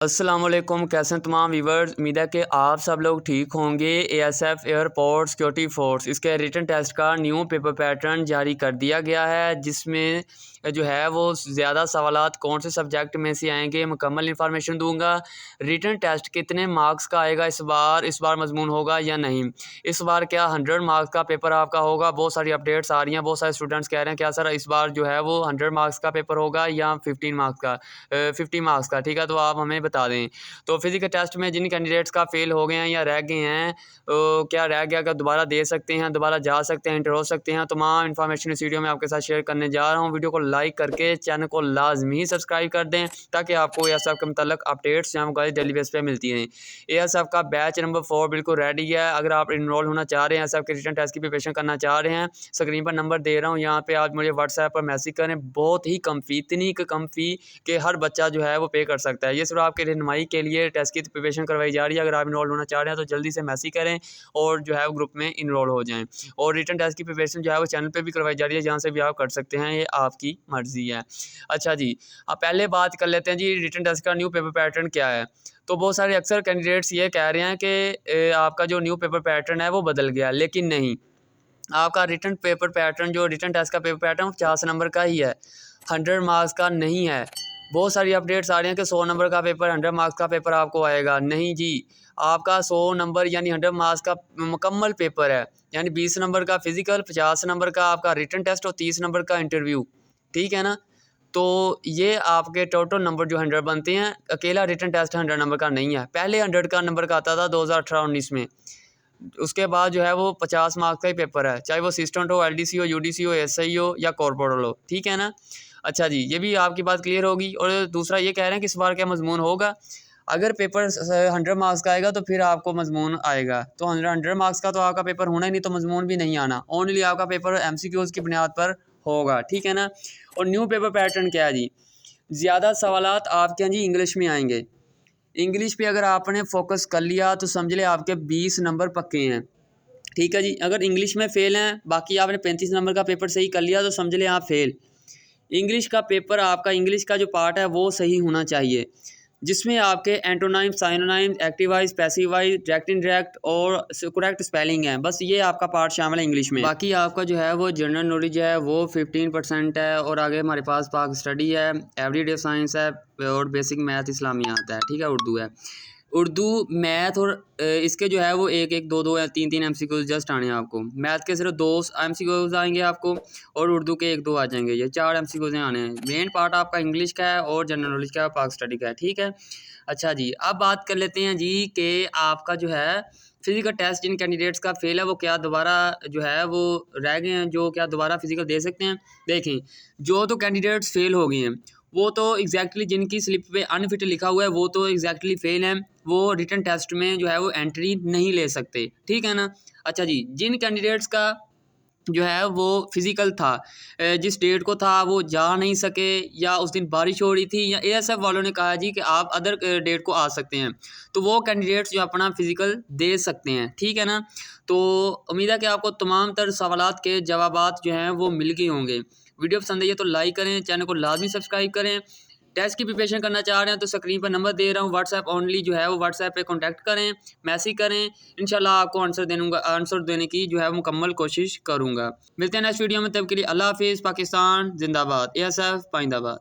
अस्सलाम वालेकुम। कैसे हैं तमाम व्यूवर्स। उम्मीद है कि आप सब लोग ठीक होंगे। एएसएफ एयरपोर्ट सिक्योरिटी फोर्स इसके रिटन टेस्ट का न्यू पेपर पैटर्न जारी कर दिया गया है, जिसमें जो है वो ज़्यादा सवालात कौन से सब्जेक्ट में से आएंगे, मुकम्मल इन्फॉर्मेशन दूंगा। रिटन टेस्ट कितने मार्क्स का आएगा इस बार मजमून होगा या नहीं, इस बार क्या 100 मार्क्स का पेपर आपका होगा। बहुत सारी अपडेट्स आ रही हैं, बहुत सारे स्टूडेंट्स कह रहे हैं क्या सर इस बार जो है वो 100 मार्क्स का पेपर होगा या 15 मार्क्स का 50 मार्क्स का। ठीक है, तो आप हमें बता दें। तो फिजिकल टेस्ट में जिन कैंडिडेट्स का फेल हो गए हैं या रह गए हैं, क्या रह गया, क्या दोबारा दे सकते हैं, दोबारा जा सकते हैं, इंटर हो सकते हैं। तमाम इन्फॉर्मेशन इस वीडियो में आपके साथ शेयर करने जा रहा हूँ। वीडियो को लाइक करके चैनल को लाजमी सब्सक्राइब कर दें ताकि आपको एएसएफ के मतलब अपडेट्स यहाँ पर डेली बेस पे मिलती हैं। एएसएफ का बैच नंबर 4 बिल्कुल रेडी है। अगर आप इनरोल होना चाह रहे हैं, एएसएफ के रिटन टेस्ट की प्रिपरेशन करना चाह रहे हैं, स्क्रीन पर नंबर दे रहा हूँ, यहाँ पे आप मुझे व्हाट्सएप पर मैसेज करें। बहुत ही कम फ़ी, इतनी कम फ़ी कि हर बच्चा जो है वो पे कर सकता है। ये सिर्फ आपके रहनुमाई के लिए टेस्ट की प्रिपरेशन करवाई जा रही है। अगर आप इनरोल होना चाह रहे हैं तो जल्दी से मैसेज करें और जो है वो ग्रुप में इनरोल हो जाएं। और रिटन टेस्ट की प्रिपरेशन जो है वो चैनल पे भी करवाई जा रही है, जहाँ से भी आप कर सकते हैं, ये आपकी मर्ज़ी है। अच्छा जी, अब पहले बात कर लेते हैं जी रिटन टेस्ट का न्यू पेपर पैटर्न क्या है। तो बहुत सारे अक्सर कैंडिडेट्स ये कह रहे हैं कि आपका जो न्यू पेपर पैटर्न है वो बदल गया, लेकिन नहीं। आपका रिटन पेपर पैटर्न, जो रिटन टेस्ट का पेपर पैटर्न 50 नंबर का ही है, 100 मार्क्स का नहीं है। बहुत सारी अपडेट्स आ रही हैं कि 100 नंबर का पेपर, 100 मार्क्स का पेपर आपको आएगा। नहीं जी, आपका 100 नंबर यानी 100 मार्क्स का मुकम्मल पेपर है, यानी 20 नंबर का फिजिकल, 50 नंबर का आपका रिटन टेस्ट और 30 नंबर का इंटरव्यू। ठीक है ना। तो ये आपके टोटल नंबर जो 100 बनते हैं। अकेला रिटन टेस्ट 100 नंबर का नहीं है। पहले 100 का नंबर का आता था 2018-19 में। उसके बाद जो है वो 50 मार्क्स का ही पेपर है, चाहे वो असिस्टेंट हो, एलडीसी हो, यूडीसी हो, एसआई हो या कॉर्पोरल हो। ठीक है ना। अच्छा जी, ये भी आपकी बात क्लियर होगी। और दूसरा ये कह रहे हैं कि इस बार क्या मजमून होगा। अगर पेपर 100 मार्क्स का आएगा तो फिर आपको मजमून आएगा। तो 100 मार्क्स का तो आपका पेपर होना ही नहीं, तो मजमून भी नहीं आना। ओनली आपका पेपर एमसीक्यूज़ की बुनियाद पर होगा। ठीक है ना। और न्यू पेपर पैटर्न क्या है जी, ज़्यादा सवालात आपके यहाँ जी इंग्लिश में आएंगे। इंग्लिश पे अगर आपने फोकस कर लिया तो समझ ले आपके 20 नंबर पक्के हैं। ठीक है जी। अगर इंग्लिश में फ़ेल हैं, बाकी आपने 35 नंबर का पेपर सही कर लिया तो समझ ले आप फेल। इंग्लिश का पेपर, आपका इंग्लिश का जो पार्ट है वो सही होना चाहिए, जिसमें आपके antonym, synonym, active voice, passive voice, direct indirect और करेक्ट स्पेलिंग है। बस ये आपका पार्ट शामिल है इंग्लिश में। बाकी आपका जो है वो जनरल नॉलेज है वो 15% है। और आगे हमारे पास पाक स्टडी है, एवरीडे साइंस है और बेसिक मैथ इस्लामियात है। ठीक है, उर्दू है। उर्दू, मैथ और इसके जो है वो एक एक, दो दो या तीन तीन एमसीक्यूज जस्ट आने हैं आपको। मैथ के सिर्फ 2 एमसीक्यूज आएंगे आपको और उर्दू के 1-2 आ जाएंगे। ये 4 एमसीक्यूज आने हैं। मेन पार्ट आपका इंग्लिश का है और जनरल नॉलेज का, पाक स्टडी का है। ठीक है। अच्छा जी, अब बात कर लेते हैं जी कि आपका जो है फिजिकल टेस्ट जिन कैंडिडेट्स का फेल है वो क्या दोबारा जो है वो रह गए हैं, जो क्या दोबारा फिजिकल दे सकते हैं। देखें, जो तो कैंडिडेट्स फेल हो गए हैं वो तो एग्जैक्टली जिनकी स्लिप पे अनफिट लिखा हुआ है वो तो एग्जैक्टली फेल हैं, वो रिटन टेस्ट में जो है वो एंट्री नहीं ले सकते। ठीक है ना। अच्छा जी, जिन कैंडिडेट्स का जो है वो फिज़िकल था, जिस डेट को था वो जा नहीं सके, या उस दिन बारिश हो रही थी, या एएसएफ वालों ने कहा जी कि आप अदर डेट को आ सकते हैं, तो वो कैंडिडेट्स जो अपना फ़िज़िकल दे सकते हैं। ठीक है ना। तो उम्मीद है कि आपको तमाम तर सवालात के जवाबात जो हैं वो मिल गए होंगे। वीडियो पसंद आई है तो लाइक करें, चैनल को लाजमी सब्सक्राइब करें। टेस्ट की प्रिपरेशन करना चाह रहे हैं तो स्क्रीन पर नंबर दे रहा हूँ, व्हाट्सएप ओनली जो है वो व्हाट्सएप पे कांटेक्ट करें, मैसेज करें। इंशाल्लाह आपको आंसर देने की जो है मुकम्मल कोशिश करूँगा। मिलते हैं नेक्स्ट वीडियो में, तब के लिए अल्लाह हाफिज़। पाकिस्तान जिंदाबाद, एएसएफ पाइंदाबाद।